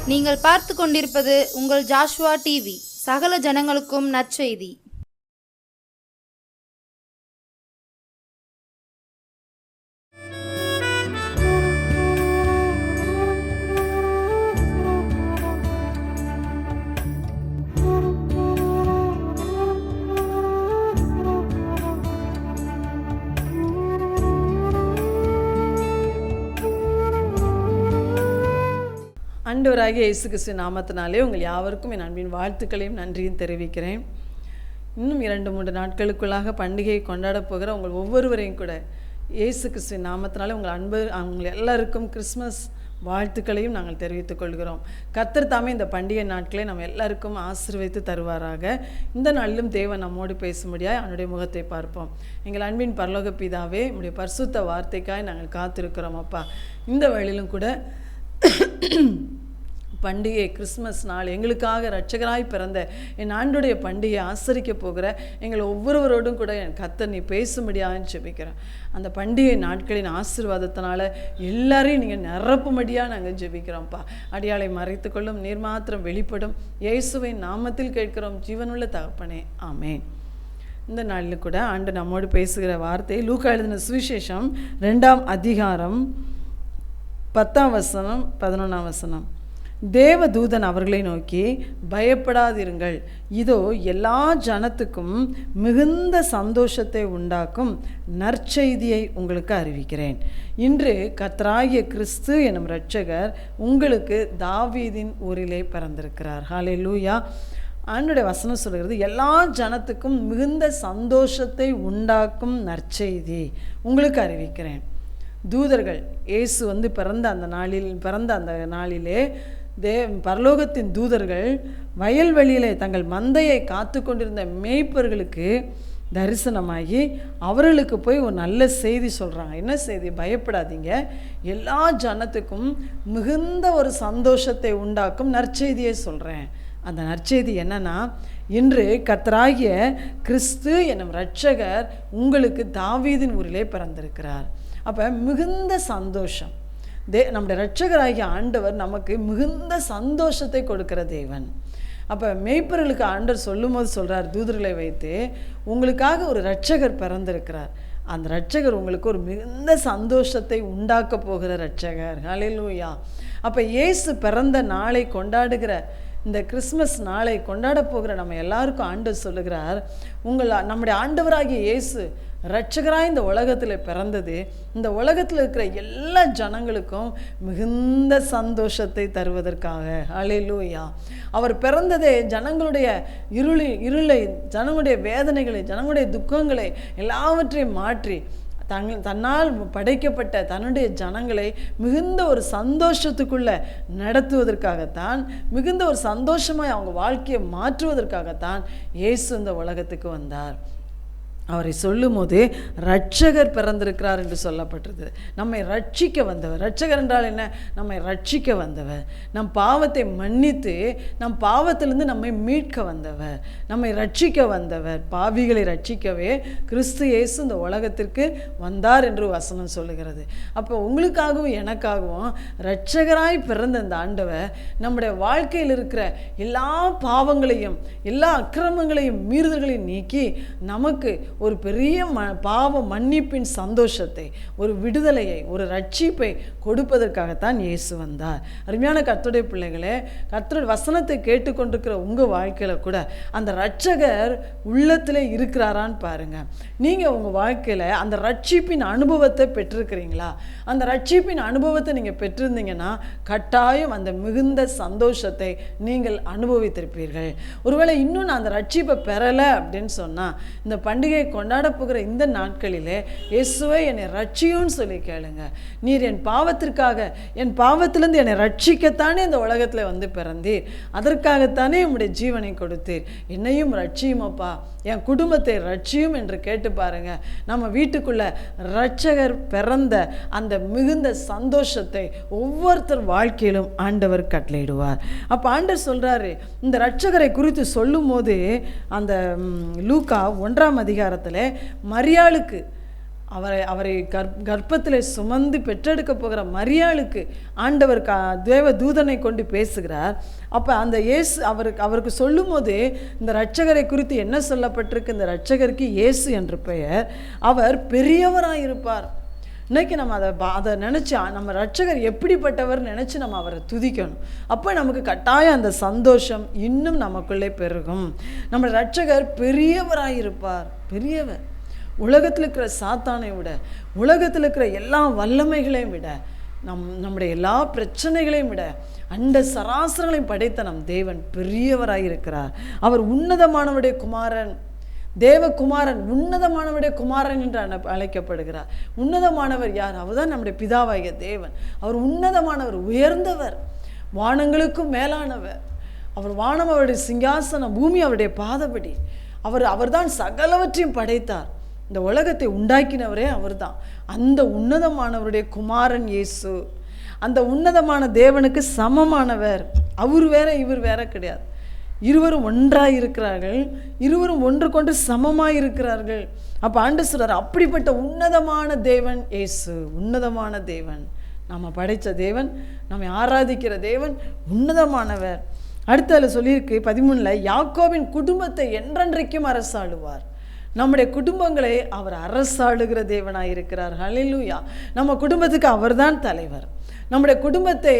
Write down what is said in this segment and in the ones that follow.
நீங்கள் பார்த்து கொண்டிருப்பது உங்கள் ஜாஷுவா டிவி. சகல ஜனங்களுக்கும் நற்செய்தி. ஆண்டவராகிய இயேசு கிறிஸ்து நாமத்தினாலே உங்கள் யாவருக்கும் என் அன்பின் வாழ்த்துக்களையும் நன்றியும் தெரிவிக்கிறேன். இன்னும் 2-3 நாட்களுக்குள்ளாக பண்டிகையை கொண்டாடப் போகிற உங்கள் ஒவ்வொருவரையும் கூட இயேசு கிறிஸ்து நாமத்தினாலே உங்கள் எல்லாருக்கும் கிறிஸ்மஸ் வாழ்த்துக்களையும் நாங்கள் தெரிவித்துக் கொள்கிறோம். கர்த்தர் தாமே இந்த பண்டிகை நாட்களை நம்ம எல்லாருக்கும் ஆசீர்வதித்து தருவாராக. இந்த நாளிலும் தேவன் நம்மோடு பேசும்படியாய் அவனுடைய முகத்தை பார்ப்போம். எங்கள் அன்பின் பரலோக பிதாவே, உம்முடைய பரிசுத்த வார்த்தைக்காய் நாங்கள் காத்திருக்கிறோம் அப்பா. இந்த வேளையிலும் கூட பண்டிகை கிறிஸ்மஸ் நாள் எங்களுக்காக இரட்சகராய் பிறந்த என் ஆண்டுடைய பண்டிகையை ஆசரிக்க போகிற எங்கள் ஒவ்வொருவரோடும் கூட என் கர்த்தர் நீ பேசும்படியாக ஜெபிக்கிறேன். அந்த பண்டிகை நாட்களின் ஆசீர்வாதத்தினால எல்லாரையும் நீங்கள் நிரப்பும்படியாக நாங்கள் ஜெபிக்கிறோம்ப்பா. அடியாளை மறைத்துக்கொள்ளும், நீர் மாத்திரம் வெளிப்படும். இயேசுவின் நாமத்தில் கேட்கிறோம் ஜீவனுள்ள தகப்பனே, ஆமேன். இந்த நாளில் கூட ஆண்டு நம்மோடு பேசுகிற வார்த்தை லூக்கா எழுதின சுவிசேஷம் 2ஆம் அதிகாரம் 10ஆம் வசனம் 11ஆம் வசனம். தேவதூதன் அவர்களை நோக்கி, பயப்படாதிருங்கள், இதோ எல்லா ஜனத்துக்கும் மிகுந்த சந்தோஷத்தை உண்டாக்கும் நற்செய்தியை உங்களுக்கு அறிவிக்கிறேன். இன்று கர்த்தராகிய கிறிஸ்து எனும் இரட்சகர் உங்களுக்கு தாவீதின் ஊரிலே பிறந்திருக்கிறார். ஹல்லேலூயா. ஆண்டவருடைய வசனம் சொல்கிறது, எல்லா ஜனத்துக்கும் மிகுந்த சந்தோஷத்தை உண்டாக்கும் நற்செய்தி உங்களுக்கு அறிவிக்கிறேன். தூதர்கள் இயேசு பிறந்த அந்த நாளிலே பரலோகத்தின் தூதர்கள் வயல்வெளியிலே தங்கள் மந்தையை காத்து கொண்டிருந்த மேய்ப்பர்களுக்கு தரிசனமாகி அவர்களுக்கு போய் ஒரு நல்ல செய்தி சொல்கிறாங்க. என்ன செய்தி? பயப்படாதீங்க, எல்லா ஜனத்துக்கும் மிகுந்த ஒரு சந்தோஷத்தை உண்டாக்கும் நற்செய்தியை சொல்கிறேன். அந்த நற்செய்தி என்னன்னா, இன்று கர்த்தராகிய கிறிஸ்து எனும் இரட்சகர் உங்களுக்கு தாவீதின் ஊரிலே பிறந்திருக்கிறார். அப்போ மிகுந்த சந்தோஷம். நம்முடைய இரட்சகராகிய ஆண்டவர் நமக்கு மிகுந்த சந்தோஷத்தை கொடுக்கிற தேவன். அப்போ மேய்ப்பர்களுக்கு ஆண்டவர் சொல்லும்போது சொல்கிறார், தூதர்களை வைத்து, உங்களுக்காக ஒரு இரட்சகர் பிறந்திருக்கிறார். அந்த இரட்சகர் உங்களுக்கு ஒரு மிகுந்த சந்தோஷத்தை உண்டாக்க போகிற இரட்சகர். ஹல்லேலூயா. அப்போ இயேசு பிறந்த நாளை கொண்டாடுகிற இந்த கிறிஸ்மஸ் நாளை கொண்டாட போகிற நம்ம எல்லாருக்கும் ஆண்டவர் சொல்லுகிறார், நம்முடைய ஆண்டவராகிய இயேசு இரட்சகராய் இந்த உலகத்தில் பிறந்தது இந்த உலகத்தில் இருக்கிற எல்லா ஜனங்களுக்கும் மிகுந்த சந்தோஷத்தை தருவதற்காக. ஹல்லேலூயா. அவர் பிறந்ததே ஜனங்களுடைய இருளை, ஜனங்களுடைய வேதனைகளை, ஜனங்களுடைய துக்கங்களை எல்லாவற்றையும் மாற்றி தன்னால் படைக்கப்பட்ட தன்னுடைய ஜனங்களை மிகுந்த ஒரு சந்தோஷத்துக்குள்ளே நடத்துவதற்காகத்தான், மிகுந்த ஒரு சந்தோஷமாய் அவங்க வாழ்க்கையை மாற்றுவதற்காகத்தான் இயேசு இந்த உலகத்துக்கு வந்தார். அவரை சொல்லும் போது இரட்சகர் பிறந்திருக்கிறார் என்று சொல்லப்பட்டது. நம்மை ரட்சிக்க வந்தவர். இரட்சகர் என்றால் என்ன? நம்மை ரட்சிக்க வந்தவர், நம் பாவத்தை மன்னித்து நம் பாவத்திலிருந்து நம்மை மீட்க வந்தவர், நம்மை ரட்சிக்க வந்தவர். பாவிகளை ரட்சிக்கவே கிறிஸ்து இயேசு இந்த உலகத்திற்கு வந்தார் என்று வசனம் சொல்லுகிறது. அப்போ உங்களுக்காகவும் எனக்காகவும் இரட்சகராய் பிறந்த இந்த ஆண்டவர் நம்முடைய வாழ்க்கையில் இருக்கிற எல்லா பாவங்களையும் எல்லா அக்கிரமங்களையும் மீறுதல்களையும் நீக்கி நமக்கு ஒரு பெரிய பாவ மன்னிப்பின் சந்தோஷத்தை, ஒரு விடுதலையை, ஒரு ரட்சிப்பை கொடுப்பதற்காகத்தான் இயேசு வந்தார். அருமையான கர்த்தருடைய பிள்ளைகளே, கர்த்தருடைய வசனத்தை கேட்டுக்கொண்டிருக்கிற உங்கள் வாழ்க்கையில் கூட அந்த இரட்சகர் உள்ளத்தில் இருக்கிறாரான்னு பாருங்கள். நீங்கள் உங்கள் வாழ்க்கையில் அந்த ரட்சிப்பின் அனுபவத்தை பெற்றிருக்கிறீங்களா? அந்த ரட்சிப்பின் அனுபவத்தை நீங்கள் பெற்றிருந்தீங்கன்னா கட்டாயம் அந்த மிகுந்த சந்தோஷத்தை நீங்கள் அனுபவித்திருப்பீர்கள். ஒருவேளை இன்னும் நான் அந்த ரட்சிப்பை பெறலை அப்படின்னு சொன்னால், இந்த பண்டிகை கொண்டாட போகிற இந்த நாட்களிலே இயேசுவே என்னை ரட்சியும்னு சொல்லி கேளுங்க. நீர் என் பாவத்திற்காக, என் பாவத்திலிருந்து என்னை ரட்சிக்கத்தானே இந்த உலகத்தில் பிறந்தீர், அதற்காகத்தானே உம்முடைய ஜீவனை கொடுத்தீர், என்னையும் ரட்சியுமப்பா, என் குடும்பத்தை ரட்சியும் என்று கேட்டு பாருங்க. நம்ம வீட்டுக்குள்ள இரட்சகர் பிறந்த அந்த மிகுந்த சந்தோஷத்தை ஒவ்வொருத்தர் வாழ்க்கையிலும் ஆண்டவர் கட்டளையிடுவார். அப்போ ஆண்டவர் சொல்றாரு, இந்த இரட்சகரை குறித்து சொல்லும் போது அந்த லூக்கா 1ஆம் அதிகாரத்தில் மரியாளுக்கு அவரை கர்ப்பத்தில் சுமந்து பெற்றெடுக்க போகிற மரியாளுக்கு ஆண்டவர் தேவ தூதனை கொண்டு பேசுகிறார். அப்போ அந்த இயேசு அவருக்கு சொல்லும் போது இந்த இரட்சகரை குறித்து என்ன சொல்லப்பட்டிருக்கு? இந்த இரட்சகருக்கு இயேசு என்று பெயர், அவர் பெரியவராயிருப்பார். இன்றைக்கி நம்ம அதை நினச்சி நம்ம இரட்சகர் எப்படிப்பட்டவர் நினச்சி நம்ம அவரை துதிக்கணும். அப்போ நமக்கு கட்டாயம் அந்த சந்தோஷம் இன்னும் நமக்குள்ளே பெருகும். நம்ம இரட்சகர் பெரியவராயிருப்பார். பெரியவர், உலகத்தில் இருக்கிற சாத்தானை விட, உலகத்தில் இருக்கிற எல்லா வல்லமைகளையும் விட, நம்முடைய எல்லா பிரச்சனைகளையும் விட, அண்ட சராசரங்களையும் படைத்த நம் தேவன் பெரியவராயிருக்கிறார். அவர் உன்னதமானவருடைய குமாரன், தேவகுமாரன், உன்னதமானவருடைய குமாரன் என்று அழைக்கப்படுகிறார். உன்னதமானவர் யார்? அவர் தான் நம்முடைய பிதாவாகிய தேவன். அவர் உன்னதமானவர், உயர்ந்தவர், வானங்களுக்கும் மேலானவர். அவர் வானம் அவருடைய சிங்காசனம், பூமி அவருடைய பாதபடி. அவர்தான் சகலவற்றையும் படைத்தார். இந்த உலகத்தை உண்டாக்கினவரே அவர்தான். அந்த உன்னதமானவருடைய குமாரன் இயேசு, அந்த உன்னதமான தேவனுக்கு சமமானவர். அவர் வேற இவர் வேற கிடையாது. இருவரும் ஒன்றாக இருக்கிறார்கள், இருவரும் ஒன்றுக்கொன்று சமமாக இருக்கிறார்கள். அப்போ ஆண்டவர் சொல்றார், அப்படிப்பட்ட உன்னதமான தேவன் இயேசு, உன்னதமான தேவன், நம்ம படைத்த தேவன், நம்மை ஆராதிக்கிற தேவன் உன்னதமானவர். அடுத்து அதில் சொல்லியிருக்கு 13, யாக்கோபின் குடும்பத்தை என்றென்றைக்கும் அரசாளுவார். நம்முடைய குடும்பங்களை அவர் அரசாளுகிற தேவனாயிருக்கிறார். ஹல்லேலூயா. நம்ம குடும்பத்துக்கு அவர்தான் தலைவர். நம்முடைய குடும்பத்தை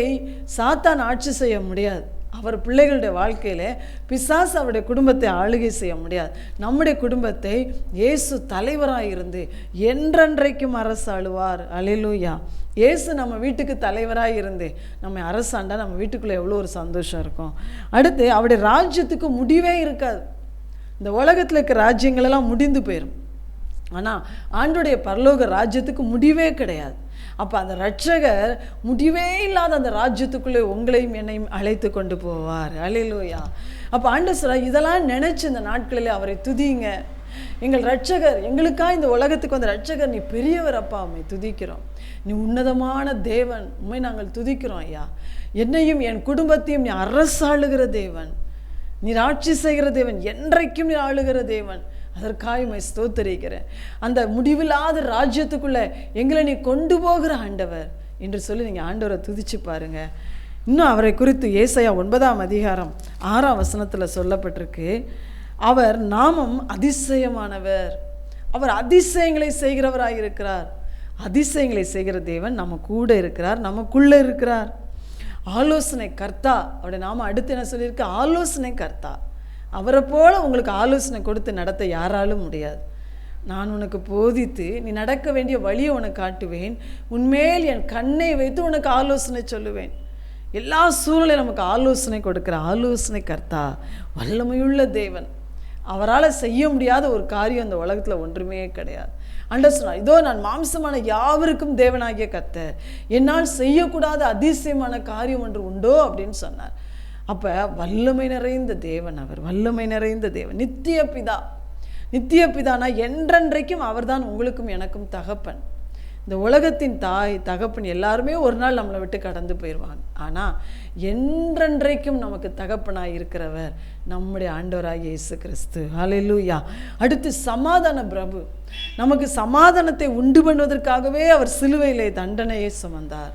சாத்தான் ஆட்சி செய்ய முடியாது. அவர் பிள்ளைகளுடைய வாழ்க்கையில் பிசாசு அவருடைய குடும்பத்தை ஆளுகை செய்ய முடியாது. நம்முடைய குடும்பத்தை இயேசு தலைவராக இருந்து என்றென்றைக்கும் அரசாளுவார். ஹல்லேலூயா. இயேசு நம்ம வீட்டுக்கு தலைவராக இருந்து நம்ம அரசாண்டா நம்ம வீட்டுக்குள்ளே எவ்வளோ ஒரு சந்தோஷம் இருக்கும். அடுத்து அவருடைய ராஜ்யத்துக்கு முடிவே இருக்காது. இந்த உலகத்தில் இருக்கிற ராஜ்யங்களெல்லாம் முடிந்து போயிடும். ஆனால் ஆண்டோடைய பரலோக ராஜ்யத்துக்கு முடிவே கிடையாது. அப்போ அந்த இரட்சகர் முடிவே இல்லாத அந்த ராஜ்யத்துக்குள்ளே உங்களையும் என்னையும் அழைத்து கொண்டு போவார். ஹல்லேலூயா. அப்போ ஆண்டவர் சொல்றார், இதெல்லாம் நினச்சி இந்த நாட்களில் அவரை துதிங்க. எங்கள் இரட்சகர், எங்களுக்காக இந்த உலகத்துக்கு வந்த இரட்சகர், நீ பெரியவர் அப்பா, உம்மை துதிக்கிறோம். நீ உன்னதமான தேவன், உம்மை நாங்கள் துதிக்கிறோம் ஐயா. என்னையும் என் குடும்பத்தையும் நீ அரசாளுகிற தேவன், நீர் ஆட்சி செய்கிற தேவன், என்றைக்கும் நீர் ஆளுகிற தேவன். அதற்காக உம்மை ஸ்தோத்திரிக்கிறேன். அந்த முடிவில்லாத ராஜ்யத்துக்குள்ள எங்களை நீ கொண்டு போகிற ஆண்டவர் என்று சொல்லி நீங்கள் ஆண்டவரை துதிச்சு பாருங்க. இன்னும் அவரை குறித்து ஏசாயா 9 சொல்லப்பட்டிருக்கு, அவர் நாமம் அதிசயமானவர். அவர் அதிசயங்களை செய்கிறவராயிருக்கிறார். அதிசயங்களை செய்கிற தேவன் நம்ம கூட இருக்கிறார், நமக்குள்ளே இருக்கிறார். ஆலோசனை கர்த்தா, அவருடைய நாம அடுத்து என்ன சொல்லியிருக்கு? ஆலோசனை கர்த்தா. அவரை போல உங்களுக்கு ஆலோசனை கொடுத்து நடத்த யாராலும் முடியாது. நான் உனக்கு போதித்து நீ நடக்க வேண்டிய வழியை உனக்கு காட்டுவேன், உன்மேல் என் கண்ணை வைத்து உனக்கு ஆலோசனை சொல்லுவேன். எல்லா சூழலையும் நமக்கு ஆலோசனை கொடுக்குற ஆலோசனை கர்த்தா, வல்லமையுள்ள தேவன். அவரால் செய்ய முடியாத ஒரு காரியம் இந்த உலகத்தில் ஒன்றுமே கிடையாது. ஆண்டவர் சொன்னார், இதோ நான் மாம்சமான யாவருக்கும் தேவனாகிய கர்த்தர், என்னால் செய்யக்கூடாத அதிசயமான காரியம் ஒன்று உண்டோ அப்படின்னு சொன்னார். அப்போ வல்லமை நிறைந்த தேவன் அவர், வல்லமை நிறைந்த தேவன், நித்திய பிதா. நித்திய பிதானா என்றென்றைக்கும் அவர்தான் உங்களுக்கும் எனக்கும் தகப்பன். இந்த உலகத்தின் தாய் தகப்பன் எல்லாருமே ஒரு நாள் நம்மளை விட்டு கடந்து போயிடுவாங்க. ஆனால் என்றென்றைக்கும் நமக்கு தகப்பனாக இருக்கிறவர் நம்முடைய ஆண்டவராகிய இயேசு கிறிஸ்து. ஹல்லேலூயா. அடுத்து சமாதான பிரபு. நமக்கு சமாதானத்தை உண்டு பண்ணுவதற்காகவே அவர் சிலுவையிலே தண்டனையை சுமந்தார்.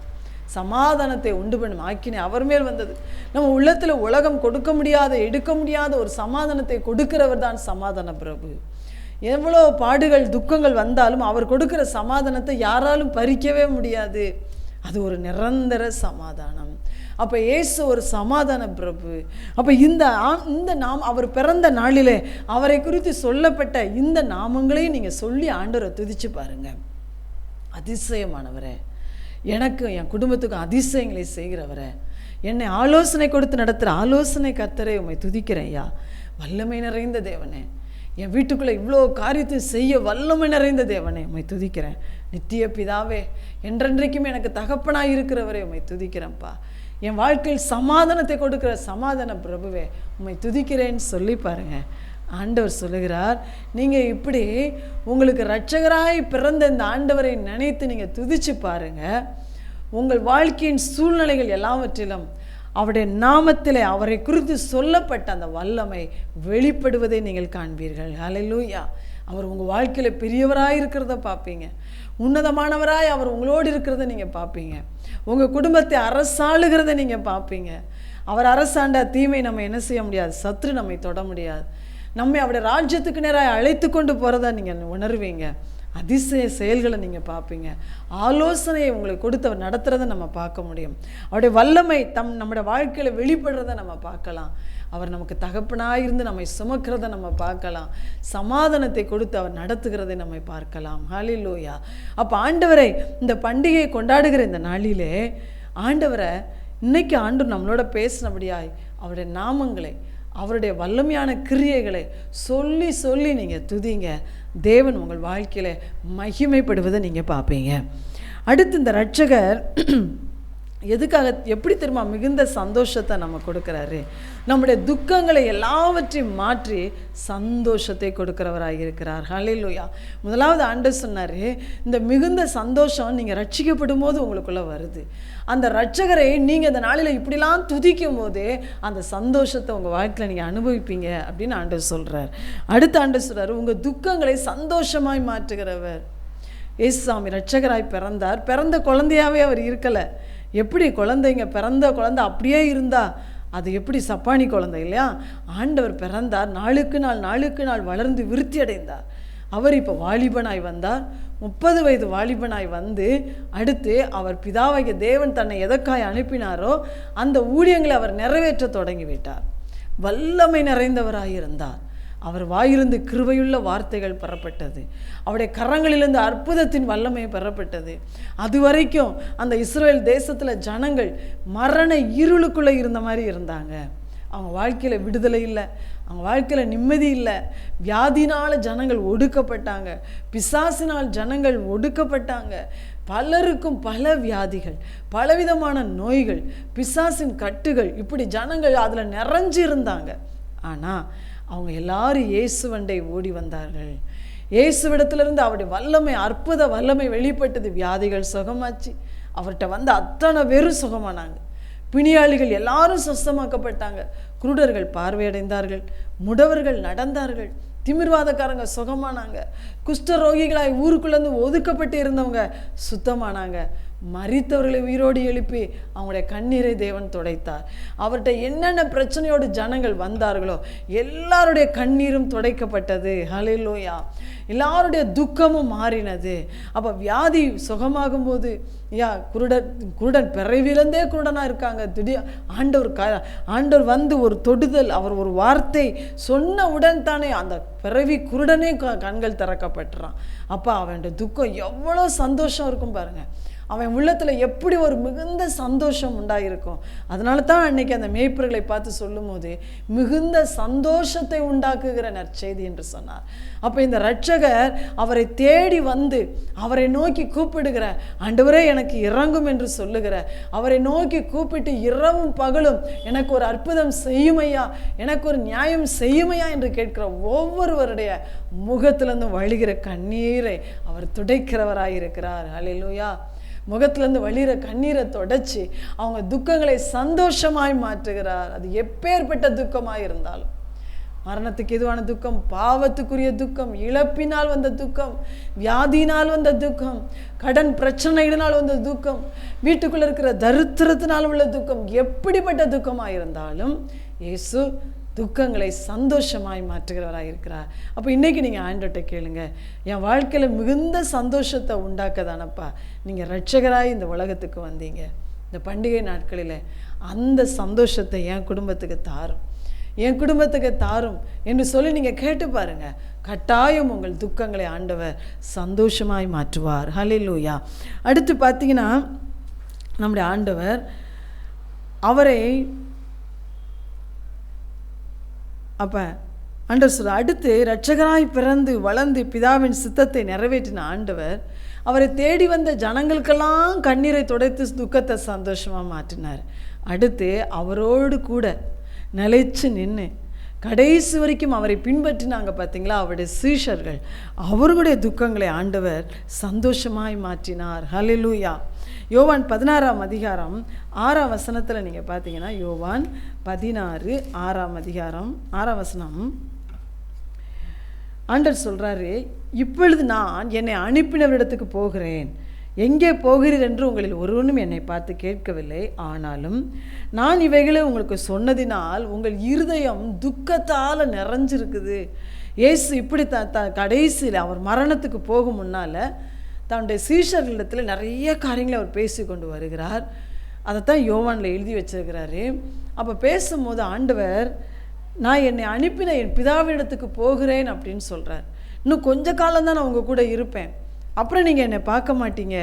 சமாதானத்தை உண்டு பண்ணும் ஆக்கினை அவர் மேல் வந்தது. நம்ம உள்ளத்தில் உலகம் கொடுக்க முடியாத, எடுக்க முடியாத ஒரு சமாதானத்தை கொடுக்கிறவர் தான் சமாதான பிரபு. எவ்வளோ பாடுகள் துக்கங்கள் வந்தாலும் அவர் கொடுக்கிற சமாதானத்தை யாராலும் பறிக்கவே முடியாது. அது ஒரு நிரந்தர சமாதானம். அப்போ இயேசு ஒரு சமாதான பிரபு. அப்போ இந்த அவர் பிறந்த நாளிலே அவரை குறித்து சொல்லப்பட்ட இந்த நாமங்களையும் நீங்கள் சொல்லி ஆண்டவரை துதிச்சு பாருங்க. அதிசயமானவரே, எனக்கு என் குடும்பத்துக்கும் அதிசயங்களை செய்கிறவரே, என்னை ஆலோசனை கொடுத்து நடத்துகிற ஆலோசனை கர்த்தரே, உம்மை துதிக்கிறேன் ஐயா. வல்லமை நிறைந்த தேவனே, என் வீட்டுக்குள்ளே இவ்வளோ காரியத்தை செய்ய வல்லமை நிறைந்த தேவனே, உம்மை துதிக்கிறேன். நித்திய பிதாவே, என்றென்றைக்கும் எனக்கு தகப்பனாக இருக்கிறவரே, உம்மை துதிக்கிறேன்ப்பா. என் வாழ்க்கையில் சமாதானத்தை கொடுக்குற சமாதான பிரபுவே, உம்மை துதிக்கிறேன்னு சொல்லி பாருங்க. ஆண்டவர் சொல்லுகிறார், நீங்கள் இப்படி உங்களுக்கு இரட்சகராய் பிறந்த இந்த ஆண்டவரை நினைத்து நீங்கள் துதிச்சு பாருங்க. உங்கள் வாழ்க்கையின் சூழ்நிலைகள் எல்லாவற்றிலும் அவருடைய நாமத்திலே அவரை குறித்து சொல்லப்பட்ட அந்த வல்லமை வெளிப்படுவதை நீங்கள் காண்பீர்கள். ஹல்லேலூயா. அவர் உங்கள் வாழ்க்கையில் பெரியவராக இருக்கிறத பார்ப்பீங்க. உன்னதமானவராய் அவர் உங்களோடு இருக்கிறத நீங்கள் பார்ப்பீங்க. உங்கள் குடும்பத்தை அரசாளுகிறத நீங்கள் பார்ப்பீங்க. அவர் அரசாண்டா தீமை நம்ம என்ன செய்ய முடியாது, சத்ரு நம்மை தொட முடியாது. நம்மை அவருடைய ராஜ்யத்துக்கு நேராக அழைத்து கொண்டு போகிறதா நீங்கள் உணர்வீங்க. அதிசய செயல்களை நீங்கள் பார்ப்பீங்க. ஆலோசனையை உங்களுக்கு கொடுத்து அவர் நடத்துகிறத நம்ம பார்க்க முடியும். அவருடைய வல்லமை நம்முடைய வாழ்க்கையில் வெளிப்படுறத நம்ம பார்க்கலாம். அவர் நமக்கு தகப்பனாக இருந்து நம்மை சுமக்கிறத நம்ம பார்க்கலாம். சமாதானத்தை கொடுத்து அவர் நடத்துகிறதை நம்ம பார்க்கலாம். ஹல்லேலூயா. அப்போ ஆண்டவரை இந்த பண்டிகையை கொண்டாடுகிற இந்த நாளிலே ஆண்டவரை இன்னைக்கு ஆண்டவர் நம்மளோட பேசினபடியாய் அவருடைய நாமங்களை, அவருடைய வல்லமையான கிரியைகளை சொல்லி சொல்லி நீங்கள் துதிங்க. தேவன் உங்கள் வாழ்க்கையில் மகிமைப்படுவதை நீங்கள் பார்ப்பீங்க. அடுத்து இந்த இரட்சகர் எதுக்காக, எப்படி தெரியுமா மிகுந்த சந்தோஷத்தை நம்ம கொடுக்குறாரு? நம்முடைய துக்கங்களை எல்லாவற்றையும் மாற்றி சந்தோஷத்தை கொடுக்கிறவராக இருக்கிறார். ஹல்லேலூயா. முதலாவது ஆண்டவர் சொன்னார், இந்த மிகுந்த சந்தோஷம் நீங்கள் ரட்சிக்கப்படும் போது உங்களுக்குள்ளே வருது. அந்த இரட்சகரை நீங்கள் இந்த நாளில் இப்படிலாம் துதிக்கும் போதே அந்த சந்தோஷத்தை உங்கள் வாழ்க்கையில் நீங்கள் அனுபவிப்பீங்க அப்படின்னு ஆண்டவர் சொல்கிறார். அடுத்த ஆண்டவர் சொல்கிறார், உங்கள் துக்கங்களை சந்தோஷமாய் மாற்றுகிறவர். இயேசுசாமி இரட்சகராய் பிறந்தார். பிறந்த குழந்தையாகவே அவர் இருக்கலை. எப்படி குழந்தைங்க பிறந்த குழந்தை அப்படியே இருந்தா அது எப்படி சப்பானி குழந்தை இல்லையா? ஆண்டவர் பிறந்தார், நாளுக்கு நாள் வளர்ந்து விருத்தி அடைந்தார். அவர் இப்போ வாலிபனாய் வந்தார். 30 வயது வாலிபனாய் வந்து அடுத்து அவர் பிதாவாகிய தேவன் தன்னை எதற்காய் அனுப்பினாரோ அந்த ஊழியங்களை அவர் நிறைவேற்ற தொடங்கிவிட்டார். வல்லமை நிறைந்தவராய் இருந்தார். அவர் வாயிலிருந்து கிருபையுள்ள வார்த்தைகள் பெறப்பட்டது. அவருடைய கரங்களிலிருந்து அற்புதத்தின் வல்லமை பெறப்பட்டது. அது வரைக்கும் அந்த இஸ்ரவேல் தேசத்தில் ஜனங்கள் மரண இருளுக்குள்ளே இருந்த மாதிரி இருந்தாங்க. அவங்க வாழ்க்கையில் விடுதலை இல்லை, அவங்க வாழ்க்கையில் நிம்மதி இல்லை. வியாதினால் ஜனங்கள் ஒடுக்கப்பட்டாங்க, பிசாசினால் ஜனங்கள் ஒடுக்கப்பட்டாங்க. பலருக்கும் பல வியாதிகள், பலவிதமான நோய்கள், பிசாசின் கட்டுகள், இப்படி ஜனங்கள் அதில் நிறைஞ்சு இருந்தாங்க. ஆனால் அவங்க எல்லாரும் இயேசுவண்டை ஓடி வந்தார்கள். இயேசுவிடத்திலிருந்து அவருடைய வல்லமை, அற்புத வல்லமை வெளிப்பட்டது. வியாதிகள் சுகமாச்சு. அவர்கிட்ட வந்து அத்தனை பேரும் சுகமானாங்க. பிணியாளிகள் எல்லாரும் சுத்தமாக்கப்பட்டாங்க. குருடர்கள் பார்வையடைந்தார்கள், முடவர்கள் நடந்தார்கள், திமிர்வாதக்காரங்க சுகமானாங்க, குஷ்டரோகிகளாய் ஊருக்குள்ளேருந்து ஒதுக்கப்பட்டு இருந்தவங்க சுத்தமானாங்க. மரித்தவர்களை உயிரோடு எழுப்பி அவங்களுடைய கண்ணீரை தேவன் துடைத்தார். அவர்கிட்ட என்னென்ன பிரச்சனையோடு ஜனங்கள் வந்தார்களோ எல்லாருடைய கண்ணீரும் துடைக்கப்பட்டது. ஹல்லேலூயா. எல்லாருடைய துக்கமும் மாறினது. அப்போ வியாதி சுகமாகும் போது குருடன் பிறவிலிருந்தே குருடனாக இருக்காங்க. திடீர் ஆண்டவர் வந்து ஒரு தொடுதல், அவர் ஒரு வார்த்தை சொன்ன உடன் தானே அந்த பிறவி குருடனே கண்கள் திறக்கப்பட்டுறான். அப்போ அவனுடைய துக்கம் எவ்வளோ சந்தோஷம் இருக்கும் பாருங்கள். அவன் உள்ளத்தில் எப்படி ஒரு மிகுந்த சந்தோஷம் உண்டாயிருக்கும். அதனால தான் அன்னைக்கு அந்த மேய்ப்பர்களை பார்த்து சொல்லும் போது மிகுந்த சந்தோஷத்தை உண்டாக்குகிற நற்செய்தி என்று சொன்னார். அப்போ இந்த இரட்சகர் அவரை தேடி வந்து அவரை நோக்கி கூப்பிடுகிற, ஆண்டவரே எனக்கு இறங்கும் என்று சொல்லுகிற, அவரை நோக்கி கூப்பிட்டு இரவும் பகலும் எனக்கு ஒரு அற்புதம் செய்யுமையா, எனக்கு ஒரு நியாயம் செய்யுமையா என்று கேட்கிற ஒவ்வொருவருடைய முகத்திலிருந்து வழிகிற கண்ணீரை அவர் துடைக்கிறவராயிருக்கிறார். ஹல்லேலூயா. முகத்திலேருந்து வழிகிற கண்ணீரை தொடச்சி அவங்க துக்கங்களை சந்தோஷமாய் மாற்றுகிறார். அது எப்பேற்பட்ட துக்கமாக இருந்தாலும், மரணத்துக்கு எதுவான துக்கம், பாவத்துக்குரிய துக்கம், இழப்பினால் வந்த துக்கம், வியாதியினால் வந்த துக்கம், கடன் பிரச்சனைகளினால் வந்த துக்கம், வீட்டுக்குள்ளே இருக்கிற தரித்திரத்தினால் உள்ள துக்கம், எப்படிப்பட்ட துக்கமாக இருந்தாலும் இயேசு துக்கங்களை சந்தோஷமாய் மாற்றுகிறவராக இருக்கிறார். அப்போ இன்றைக்கி நீங்கள் ஆண்டவர்கிட்ட கேளுங்க, என் வாழ்க்கையில் மிகுந்த சந்தோஷத்தை உண்டாக்கதானப்பா நீங்கள் இரட்சகராய் இந்த உலகத்துக்கு வந்தீங்க. இந்த பண்டிகை நாட்களில் அந்த சந்தோஷத்தை என் குடும்பத்துக்கு தாரும், என் குடும்பத்துக்கு தாரும் என்று சொல்லி நீங்கள் கேட்டு பாருங்கள். கட்டாயம் உங்கள் துக்கங்களை ஆண்டவர் சந்தோஷமாய் மாற்றுவார். ஹல்லேலூயா. அடுத்து பார்த்தீங்கன்னா நம்முடைய ஆண்டவர் அவரை அப்போ ஆண்டவர் சொல்ற, அடுத்து இரட்சகராய் பிறந்து வளர்ந்து பிதாவின் சித்தத்தை நிறைவேற்றின ஆண்டவர் அவரை தேடி வந்த ஜனங்களுக்கெல்லாம் கண்ணீரை துடைத்து துக்கத்தை சந்தோஷமாக மாற்றினார். அடுத்து அவரோடு கூட நிலைச்சு நின்று கடைசி வரைக்கும் அவரை பின்பற்றினாங்க பார்த்தீங்களா அவருடைய சீஷர்கள், அவர்களுடைய துக்கங்களை ஆண்டவர் சந்தோஷமாய் மாற்றினார். ஹல்லேலூயா. யோவான் 16ஆம் அதிகாரம் 6ஆம் வசனத்தில் நீங்கள் பார்த்தீங்கன்னா, யோவான் 16 6ஆம் அதிகாரம் 6ஆம் வசனம், ஆண்டவர் சொல்கிறாரு, இப்பொழுது நான் என்னை அனுப்பினவரிடத்துக்கு போகிறேன், எங்கே போகிறீர் என்று உங்களில் ஒருவனும் என்னை பார்த்து கேட்கவில்லை. ஆனாலும் நான் இவைகளை உங்களுக்கு சொன்னதினால் உங்கள் இருதயம் துக்கத்தால் நிறைஞ்சிருக்குது. இயேசு இப்படி கடைசியில் அவர் மரணத்துக்கு போகும் முன்னால் தன்னுடைய சீஷர்களிடத்தில் நிறைய காரியங்களை அவர் பேசி கொண்டு வருகிறார். அதைத்தான் யோவானில் எழுதி வச்சிருக்கிறாரு. அப்போ பேசும்போது ஆண்டவர், நான் என்னை அனுப்பின என் பிதாவிடத்துக்கு போகிறேன் அப்படின்னு சொல்கிறார். இன்னும் கொஞ்ச காலம்தான் நான் உங்கள் கூட இருப்பேன், அப்புறம் நீங்கள் என்னை பார்க்க மாட்டீங்க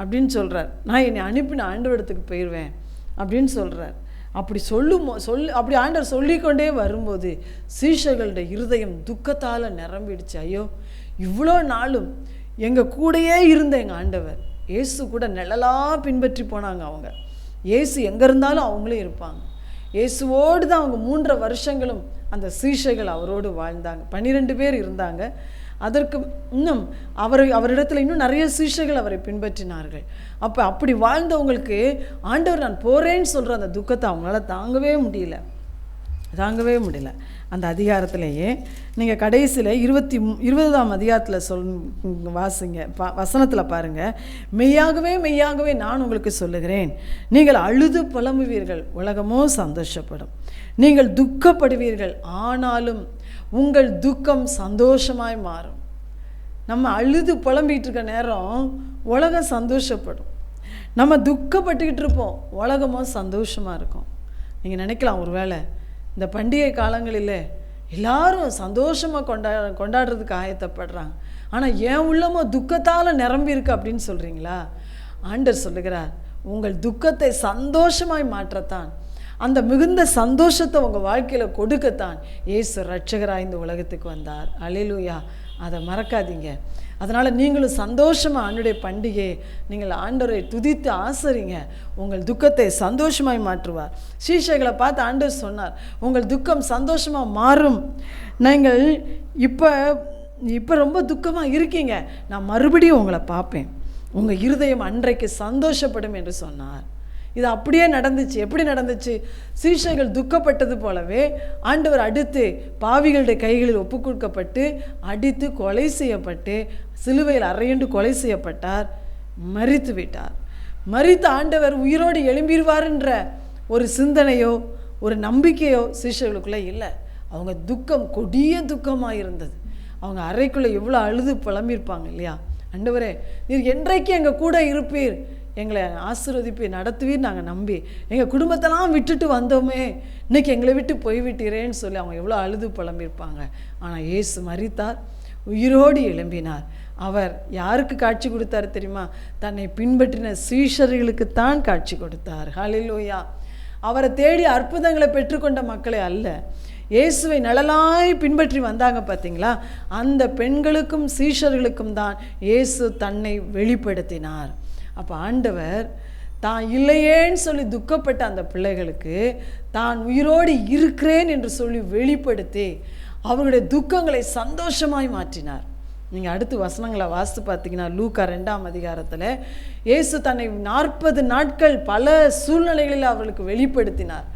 அப்படின்னு சொல்கிறார். நான் என்னை அனுப்பின ஆண்டவரிடத்துக்கு போயிடுவேன் அப்படின்னு சொல்கிறார். அப்படி அப்படி ஆண்டவர் சொல்லிக்கொண்டே வரும்போது சீஷர்களுடைய இருதயம் துக்கத்தால் நிரம்பிடுச்சு. ஐயோ, இவ்வளோ நாளும் எங்கள் கூடயே இருந்த எங்கள் ஆண்டவர் இயேசு கூட நிழலாக பின்பற்றி போனாங்க. அவங்க இயேசு எங்கே இருந்தாலும் அவங்களும் இருப்பாங்க. இயேசுவோடு தான் அவங்க 3 வருஷங்களும் அந்த சீஷைகள் அவரோடு வாழ்ந்தாங்க. 12 பேர் இருந்தாங்க. அதற்கு இன்னும் அவரிடத்தில் இன்னும் நிறைய சீஷைகள் அவரை பின்பற்றினார்கள். அப்போ அப்படி வாழ்ந்தவங்களுக்கு ஆண்டவர் நான் போகிறேன்னு சொல்கிற அந்த துக்கத்தை அவங்களால தாங்கவே முடியல. அந்த அதிகாரத்திலேயே நீங்கள் கடைசியில் 20ஆம் அதிகாரத்தில் வாசிங்க, வசனத்தில் பாருங்கள். மெய்யாகவே நான் உங்களுக்கு சொல்லுகிறேன், நீங்கள் அழுது புலம்புவீர்கள், உலகமோ சந்தோஷப்படும். நீங்கள் துக்கப்படுவீர்கள், ஆனாலும் உங்கள் துக்கம் சந்தோஷமாய் மாறும். நம்ம அழுது புலம்பிகிட்டு இருக்க நேரம் உலகம் சந்தோஷப்படும். நம்ம துக்கப்பட்டுக்கிட்டு இருப்போம், உலகமோ சந்தோஷமாக இருக்கும். நீங்கள் நினைக்கலாம், ஒருவேளை இந்த பண்டிகை காலங்களில் எல்லாரும் சந்தோஷமாக கொண்டாடுறதுக்கு ஆயத்தப்படுறாங்க, ஆனால் என் உள்ளமோ துக்கத்தால் நிரம்பி இருக்கு அப்படின்னு சொல்கிறீங்களா? ஆண்டவர் சொல்லுகிறார், உங்கள் துக்கத்தை சந்தோஷமாய் மாற்றத்தான், அந்த மிகுந்த சந்தோஷத்தை உங்கள் வாழ்க்கையில் கொடுக்கத்தான் இயேசு இரட்சகராய் இந்த உலகத்துக்கு வந்தார். அல்லேலூயா! அதை மறக்காதீங்க. அதனால் நீங்களும் சந்தோஷமாக ஆண்டுடைய பண்டிகையை நீங்கள் ஆண்டவரை துதித்து ஆசரிங்க. உங்கள் துக்கத்தை சந்தோஷமாய் மாற்றுவார். சீஷைகளை பார்த்து ஆண்டவர் சொன்னார், உங்கள் துக்கம் சந்தோஷமாக மாறும். நீங்கள் இப்போ ரொம்ப துக்கமாக இருக்கீங்க, நான் மறுபடியும் உங்களை பார்ப்பேன், உங்கள் இருதயம் அன்றைக்கு சந்தோஷப்படும் என்று சொன்னார். இது அப்படியே நடந்துச்சு. எப்படி நடந்துச்சு? சீஷைகள் துக்கப்பட்டது போலவே ஆண்டவர் அடுத்து பாவிகளுடைய கைகளில் ஒப்பு கொடுக்கப்பட்டு அடித்து கொலை செய்யப்பட்டு சிலுவையில் அறையுண்டு கொலை செய்யப்பட்டார், மரித்து விட்டார். மரித்த ஆண்டவர் உயிரோடு எழும்பிடுவார்ன்ற ஒரு சிந்தனையோ ஒரு நம்பிக்கையோ சீஷர்களுக்குள்ளே இல்லை. அவங்க துக்கம் கொடிய துக்கமாக இருந்தது. அவங்க அறைக்குள்ளே எவ்வளோ அழுது புலம்பியிருப்பாங்க இல்லையா? ஆண்டவரே, நீர் என்றைக்கு எங்கள் கூட இருப்பீர், எங்களை ஆசீர்வதிப்பீர், நடத்துவீர், நாங்கள் நம்பி எங்கள் குடும்பத்தெல்லாம் விட்டுட்டு வந்தோமே, இன்றைக்கி எங்களை விட்டு போய்விட்டீரேன்னு சொல்லி அவங்க எவ்வளோ அழுது புலம்பியிருப்பாங்க. ஆனால் இயேசு மரித்தார், உயிரோடு எழும்பினார். அவர் யாருக்கு காட்சி கொடுத்தார் தெரியுமா? தன்னை பின்பற்றின சீஷர்களுக்குத்தான் காட்சி கொடுத்தார். ஹல்லேலூயா! அவரை தேடி அற்புதங்களை பெற்றுக்கொண்ட மக்களே அல்ல, இயேசுவை நலலாய் பின்பற்றி வந்தாங்க பார்த்தீங்களா, அந்த பெண்களுக்கும் சீஷர்களுக்கும் தான் இயேசு தன்னை வெளிப்படுத்தினார். அப்போ ஆண்டவர் தான் இல்லையேன்னு சொல்லி துக்கப்பட்ட அந்த பிள்ளைகளுக்கு தான் உயிரோடு இருக்கிறேன் என்று சொல்லி வெளிப்படுத்தி அவர்களுடைய துக்கங்களை சந்தோஷமாய் மாற்றினார். நீங்கள் அடுத்து வசனங்களை வாசித்து பார்த்தீங்கன்னா, லூக்கா 2ஆம் அதிகாரத்தில் இயேசு தன்னை 40 நாட்கள் பல சூழ்நிலைகளில் அவர்களுக்கு வெளிப்படுத்தினார்.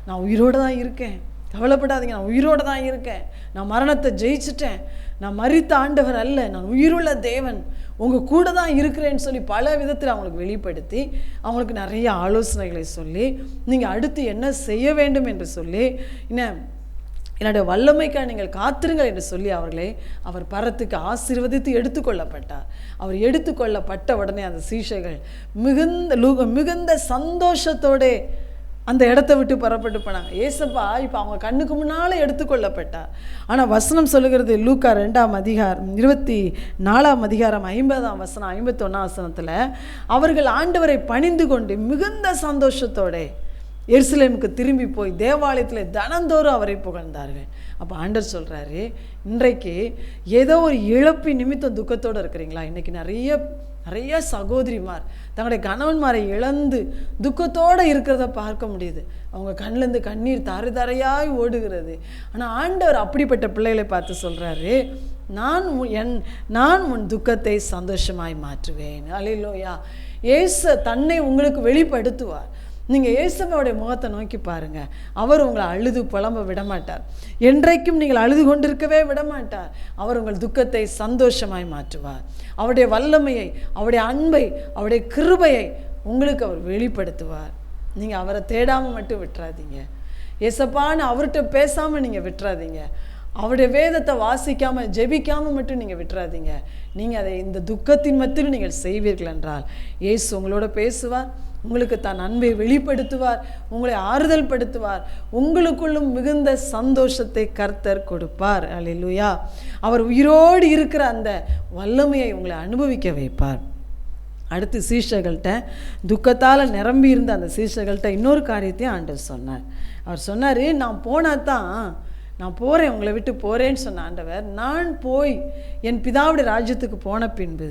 நான் உயிரோடு தான் இருக்கேன், கவலைப்படாதீங்க, நான் உயிரோடு தான் இருக்கேன், நான் மரணத்தை ஜெயிச்சிட்டேன், நான் மரித்த ஆண்டவர் அல்ல, நான் உயிருள்ள தேவன், உங்கள் கூட தான் இருக்கிறேன்னு சொல்லி பல விதத்தில் அவங்களுக்கு வெளிப்படுத்தி அவங்களுக்கு நிறைய ஆலோசனைகளை சொல்லி நீங்கள் அடுத்து என்ன செய்ய வேண்டும் என்று சொல்லி என்னுடைய வல்லமைக்காக நீங்கள் காத்திருங்கள் என்று சொல்லி அவர் பரத்துக்கு ஆசீர்வதித்து எடுத்துக்கொள்ளப்பட்டார். அவர் எடுத்துக்கொள்ளப்பட்ட உடனே அந்த சீஷைகள் மிகுந்த சந்தோஷத்தோடு அந்த இடத்த விட்டு புறப்பட்டு போனாங்க. ஏசப்பா இப்போ அவங்க கண்ணுக்கு முன்னால் எடுத்துக்கொள்ளப்பட்டார். ஆனால் வசனம் சொல்லுகிறது, லூக்கா 2ஆம் அதிகாரம் 24ஆம் அதிகாரம் 50ஆம் வசனம் 51ஆம் வசனத்தில், அவர்கள் ஆண்டவரை பணிந்து கொண்டு மிகுந்த சந்தோஷத்தோடு எருசலேமுக்கு திரும்பி போய் தேவாலயத்தில் தினந்தோறும் அவரை புகழ்ந்தார்கள். அப்போ ஆண்டவர் சொல்கிறாரு, இன்றைக்கு ஏதோ ஒரு இழப்பு நிமித்தம் துக்கத்தோடு இருக்கிறீங்களா? இன்றைக்கி நிறைய சகோதரிமார் தங்களுடைய கணவன்மாரை இழந்து துக்கத்தோடு இருக்கிறத பார்க்க முடியுது. அவங்க கண்ணிலேருந்து கண்ணீர் தாரையாய் ஓடுகிறது. ஆனால் ஆண்டவர் அப்படிப்பட்ட பிள்ளைகளை பார்த்து சொல்கிறாரு, நான் உன் துக்கத்தை சந்தோஷமாய் மாற்றுவேன். அல்லேலூயா! இயேசு தன்னை உங்களுக்கு வெளிப்படுத்துவார். நீங்கள் இயேசுவோடைய முகத்தை நோக்கி பாருங்கள். அவர் உங்களை அழுது புலம்ப விடமாட்டார். என்றைக்கும் நீங்கள் அழுது கொண்டிருக்கவே விடமாட்டார். அவர் உங்கள் துக்கத்தை சந்தோஷமாய் மாற்றுவார். அவருடைய வல்லமையை, அவருடைய அன்பை, அவருடைய கிருபையை உங்களுக்கு அவர் வெளிப்படுத்துவார். நீங்கள் அவரை தேடாமல் மட்டும் விட்டுறாதீங்க. ஏசப்பான்னு அவர்கிட்ட பேசாமல் நீங்கள் விட்டுறாதீங்க. அவருடைய வேதத்தை வாசிக்காமல் ஜெபிக்காமல் மட்டும் நீங்கள் விட்டுறாதீங்க. நீங்கள் அதை இந்த துக்கத்தின் மத்தியில் நீங்கள் செய்வீர்கள் என்றால் இயேசு உங்களோட பேசுவார், உங்களுக்கு தான் அன்பை வெளிப்படுத்துவார், உங்களை ஆறுதல் படுத்துவார், உங்களுக்குள்ளும் மிகுந்த சந்தோஷத்தை கர்த்தர் கொடுப்பார். அல்லேலூயா. அவர் உயிரோடு இருக்கிற அந்த வல்லமையை உங்களை அனுபவிக்க வைப்பார். அடுத்து சீஷர்கள்ட்ட, துக்கத்தால் நிரம்பி இருந்த அந்த சீஷர்கள்ட்ட இன்னொரு காரியத்தையும் ஆண்டவர் சொன்னார். அவர் சொன்னார், நான் போகிறேன், உங்களை விட்டு போகிறேன்னு சொன்ன ஆண்டவர், நான் போய் என் பிதாவுடைய ராஜ்யத்துக்கு போன பின்பு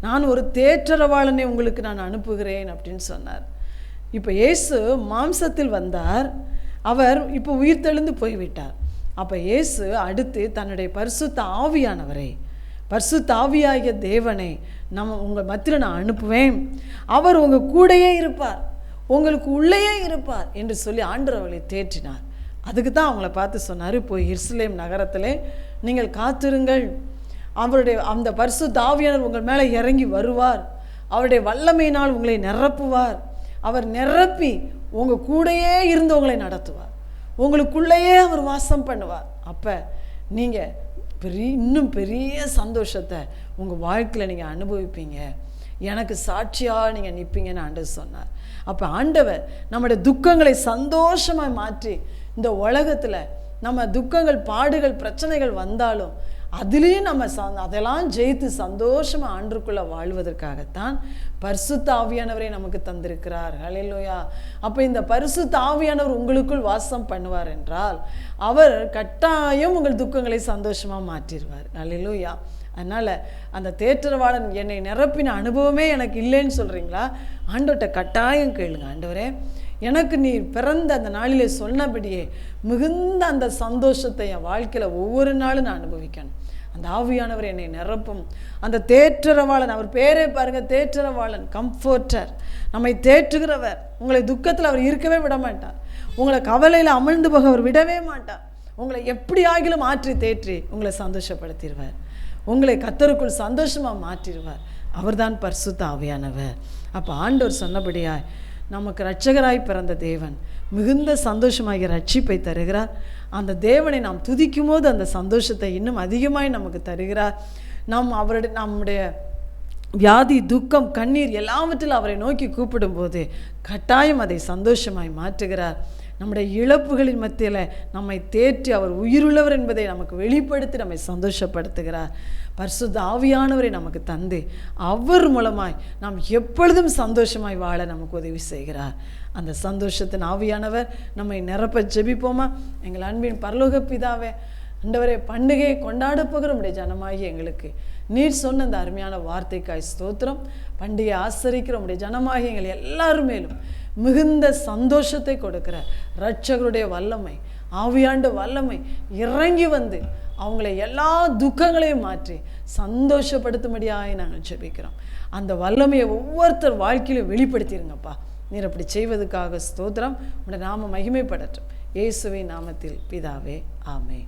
நான் ஒரு தேற்றரவாளனை உங்களுக்கு நான் அனுப்புகிறேன் அப்படின்னு சொன்னார். இப்போ இயேசு மாம்சத்தில் வந்தார், அவர் இப்போ உயிர்த்தெழுந்து போய்விட்டார். அப்போ இயேசு அடுத்து தன்னுடைய பரிசுத்த ஆவியானவரை, பரிசுத்த ஆவியாகிய தேவனை உங்கள் மத்தியில் நான் அனுப்புவேன், அவர் உங்கள் கூடையே இருப்பார், உங்களுக்கு உள்ளேயே இருப்பார் என்று சொல்லி ஆண்டவர் அவர்களை தேற்றினார். அதுக்கு தான் அவங்கள பார்த்து சொன்னார், போய் எருசலேம் நகரத்திலே நீங்கள் காத்திருங்கள், அவருடைய அந்த பரிசுத்த ஆவியானவர் உங்கள் மேலே இறங்கி வருவார், அவருடைய வல்லமையினால் உங்களை நிரப்புவார், அவர் நிரப்பி உங்கள் கூடையே இருந்து உங்களை நடத்துவார், உங்களுக்குள்ளேயே அவர் வாசம் பண்ணுவார். அப்போ நீங்கள் இன்னும் பெரிய சந்தோஷத்தை உங்கள் வாழ்க்கையில் நீங்கள் அனுபவிப்பீங்க, எனக்கு சாட்சியாக நீங்கள் நிற்பீங்கன்னு ஆண்டவர் சொன்னார். அப்போ ஆண்டவர் நம்முடைய துக்கங்களை சந்தோஷமாக மாற்றி, இந்த உலகத்தில் நம்ம துக்கங்கள், பாடுகள், பிரச்சனைகள் வந்தாலும் அதுலேயும் நம்ம அதெல்லாம் ஜெயித்து சந்தோஷமாக ஆண்டுக்குள்ளே வாழ்வதற்காகத்தான் பரிசுத்த ஆவியானவரை நமக்கு தந்திருக்கிறார். ஹல்லேலூயா. அப்போ இந்த பரிசுத்த ஆவியானவர் உங்களுக்குள் வாசம் பண்ணுவார் என்றால் அவர் கட்டாயம் உங்கள் துக்கங்களை சந்தோஷமாக மாற்றிடுவார். ஹல்லேலூயா. அதனால் அந்த தேற்றரவாளன் என்னை நிரப்பின அனுபவமே எனக்கு இல்லைன்னு சொல்கிறீங்களா? ஆண்டவர்கிட்ட கட்டாயம் கேளுங்க, ஆண்டவரே எனக்கு நீ பிறந்த அந்த நாளிலே சொன்னபடியே மிகுந்த அந்த சந்தோஷத்தை என் வாழ்க்கையில் ஒவ்வொரு நாளும் நான் அனுபவிக்கணும். அந்த ஆவியானவர் என்னை நிரப்பும். அந்த தேற்றரவாளன், அவர் பேரே பாருங்கள், தேற்றரவாளன், கம்ஃபோர்ட்டர், நம்மை தேற்றுகிறவர். உங்களை துக்கத்தில் அவர் இருக்கவே விட மாட்டார், உங்களை கவலையில் அமிழ்ந்து போக அவர் விடவே மாட்டார். உங்களை எப்படி ஆகிலும் மாற்றி தேற்றி உங்களை சந்தோஷப்படுத்திடுவார், உங்களை கர்த்தருக்குள் சந்தோஷமாக மாற்றிடுவார். அவர்தான் பரிசுத்த ஆவியானவர். அப்போ ஆண்டவர் சொன்னபடியாய் நமக்கு இரட்சகராய் பிறந்த தேவன் மிகுந்த சந்தோஷமாகிய ரட்சிப்பை தருகிறார். அந்த தேவனை நாம் துதிக்கும் போது அந்த சந்தோஷத்தை இன்னும் அதிகமாய் நமக்கு தருகிறார். நம்முடைய வியாதி, துக்கம், கண்ணீர் எல்லாவற்றிலும் அவரை நோக்கி கூப்பிடும்போது கட்டாயம் அதை சந்தோஷமாய் மாற்றுகிறார். நம்முடைய இழப்புகளின் மத்தியில் நம்மை தேற்றி அவர் உயிருள்ளவர் என்பதை நமக்கு வெளிப்படுத்தி நம்மை சந்தோஷப்படுத்துகிறார். பரிசுத்த ஆவியானவரை நமக்கு தந்து அவர் மூலமாய் நாம் எப்பொழுதும் சந்தோஷமாய் வாழ நமக்கு உதவி செய்கிறார். அந்த சந்தோஷத்தின் ஆவியானவர் நம்மை நிரப்ப ஜெபிப்போமா? எங்கள் அன்பின் பரலோக பிதாவே, ஆண்டவரே, பண்டிகையை கொண்டாட போகிற நம்முடைய ஜனமாகி எங்களுக்கு நீர் சொன்ன அந்த அருமையான வார்த்தைக்காய் ஸ்தோத்திரம். பண்டிகை ஆசரிக்கிற நம்முடைய ஜனமாகி எங்கள் எல்லாரும் மேலும் மிகுந்த சந்தோஷத்தை கொடுக்கிற இரட்சகருடைய வல்லமை, ஆவியாண்ட வல்லமை இறங்கி வந்து அவங்களை எல்லா துக்கங்களையும் மாற்றி சந்தோஷப்படுத்தும்படியாக நாங்கள் ஜெபிக்கிறோம். அந்த வல்லமையை ஒவ்வொருத்தர் வாழ்க்கையிலும் வெளிப்படுத்திடுங்கப்பா. நீர் அப்படி செய்வதற்காக ஸ்தோத்திரம். உடைய நாம மகிமைப்படட்டும். இயேசுவின் நாமத்தில் பிதாவே, ஆமென்.